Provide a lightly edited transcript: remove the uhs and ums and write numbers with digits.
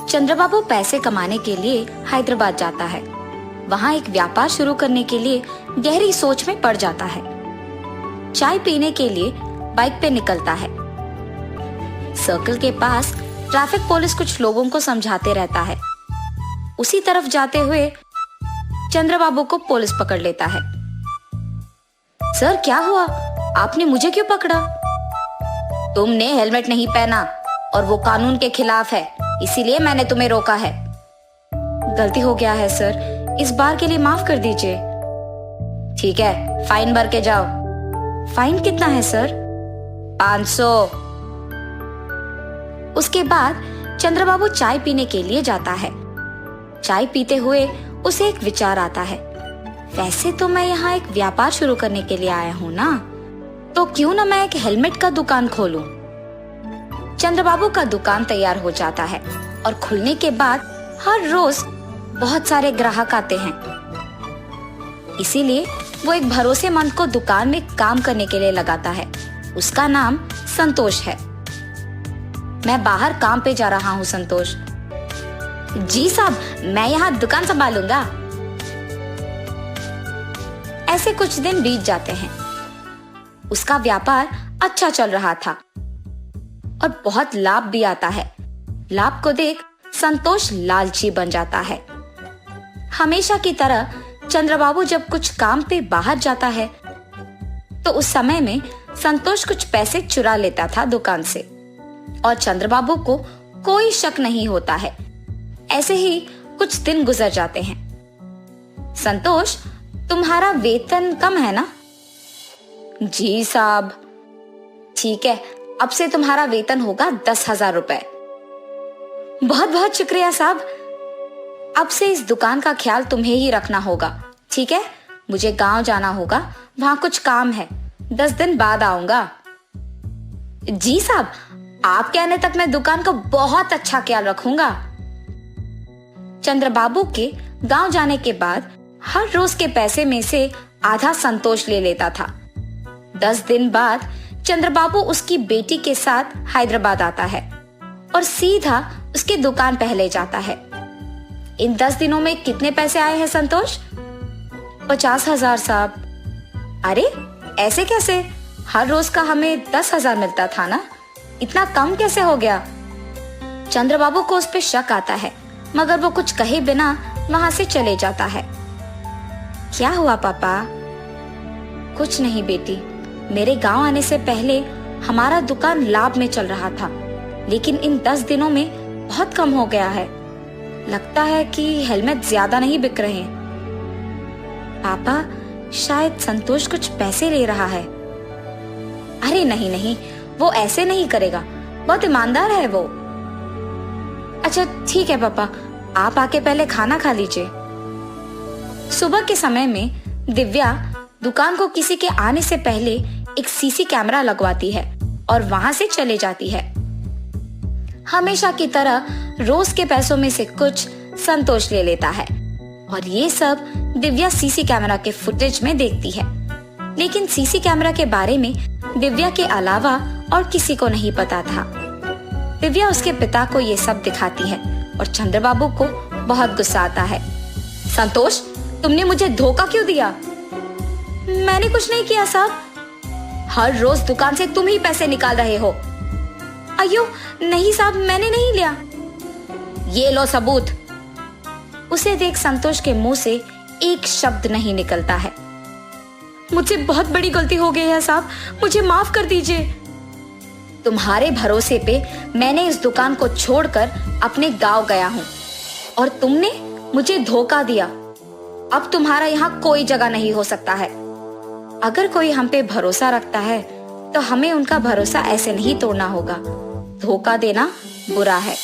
चंद्रबाबू पैसे कमाने के लिए हैदराबाद जाता है। वहाँ एक व्यापार शुरू करने के लिए गहरी सोच में पड़ जाता है। चाय पीने के लिए बाइक पे निकलता है। सर्कल के पास ट्रैफिक पुलिस कुछ लोगों को समझाते रहता है। उसी तरफ जाते हुए चंद्रबाबू को पुलिस पकड़ लेता है। सर क्या हुआ, आपने मुझे क्यों पकड़ा? तुमने हेलमेट नहीं पहना और वो कानून के खिलाफ है, इसीलिए मैंने तुम्हें रोका है। गलती हो गया है सर, इस बार के लिए माफ कर दीजिए। ठीक है, फाइन भर के जाओ। फाइन कितना है सर? 500। उसके बाद चंद्रबाबू चाय पीने के लिए जाता है। चाय पीते हुए उसे एक विचार आता है, वैसे तो मैं यहाँ एक व्यापार शुरू करने के लिए आया हूँ ना, तो क्यों ना मैं एक हेलमेट का दुकान खोलूं। चंद्रबाबू का दुकान तैयार हो जाता है और खुलने के बाद हर रोज बहुत सारे ग्राहक आते हैं। इसीलिए वो एक भरोसेमंद को दुकान में काम करने के लिए लगाता है। उसका नाम संतोष है। मैं बाहर काम पे जा रहा हूँ संतोष। जी साहब, मैं यहाँ दुकान संभालूंगा। ऐसे कुछ दिन बीत जाते हैं। उसका व्यापार अच्छा चल रहा था और बहुत लाभ भी आता है। लाभ को देख संतोष लालची बन जाता है। हमेशा की तरह चंद्रबाबू जब कुछ काम पे बाहर जाता है तो उस समय में संतोष कुछ पैसे चुरा लेता था दुकान से और चंद्रबाबू को कोई शक नहीं होता है। ऐसे ही कुछ दिन गुजर जाते हैं। संतोष, तुम्हारा वेतन कम है ना? जी साहब। ठीक है, अब से तुम्हारा वेतन होगा 10,000 रुपए। बहुत बहुत शुक्रिया साहब। अब से इस दुकान का ख्याल तुम्हें ही रखना होगा, ठीक है? मुझे गांव जाना होगा, वहां कुछ काम है। 10 दिन बाद आऊंगा। जी साहब, आप कहने तक मैं दुकान का बहुत अच्छा ख्याल रखूंगा। चंद्रबाबू के गांव जाने के बाद हर रोज के पैसे में से आधा संतोष ले लेता था। 10 दिन बाद चंद्रबाबू उसकी बेटी के साथ हैदराबाद आता है और सीधा उसकी दुकान पहले जाता है। इन 10 दिनों में कितने पैसे आए हैं संतोष? 50,000 साहब। अरे ऐसे कैसे? हर रोज का हमें 10,000 मिलता था ना, इतना कम कैसे हो गया? चंद्रबाबू को उस पे शक आता है, मगर वो कुछ कहे बिना वहां से चले जाता है। क्या हुआ पापा? कुछ नहीं बेटी, मेरे गांव आने से पहले हमारा दुकान लाभ में चल रहा था, लेकिन इन 10 दिनों में बहुत कम हो गया है। लगता है कि हेलमेट ज्यादा नहीं बिक रहे। पापा, शायद संतोष कुछ पैसे ले रहा है। अरे नहीं नहीं, वो ऐसे नहीं करेगा, बहुत ईमानदार है वो। अच्छा ठीक है पापा, आप आके पहले खाना खा लीजिए। सुबह के समय में दिव्या दुकान को किसी के आने से पहले एक सीसी कैमरा लगवाती है और वहां से चले जाती है। हमेशा की तरह रोज के पैसों में से कुछ संतोष ले लेता है और ये सब दिव्या सीसी कैमरा के फुटेज में देखती है। लेकिन सीसी कैमरा के बारे में दिव्या के अलावा और किसी को नहीं पता था। दिव्या उसके पिता को ये सब दिखाती है और चंद्रबाबू को बहुत गुस्सा आता है। संतोष, तुमने मुझे धोखा क्यों दिया? मैंने कुछ नहीं किया साहब। हर रोज दुकान से तुम ही पैसे निकाल रहे हो। अयो नहीं साहब, मैंने नहीं लिया। ये लो सबूत। उसे देख संतोष के मुंह से एक शब्द नहीं निकलता है। मुझसे बहुत बड़ी गलती हो गई है साहब, मुझे माफ कर दीजिए। तुम्हारे भरोसे पे मैंने इस दुकान को छोड़कर अपने गांव गया हूँ और तुमने मुझे धोखा दिया। अब तुम्हारा यहाँ कोई जगह नहीं हो सकता है। अगर कोई हम पे भरोसा रखता है तो हमें उनका भरोसा ऐसे नहीं तोड़ना होगा। धोखा देना बुरा है।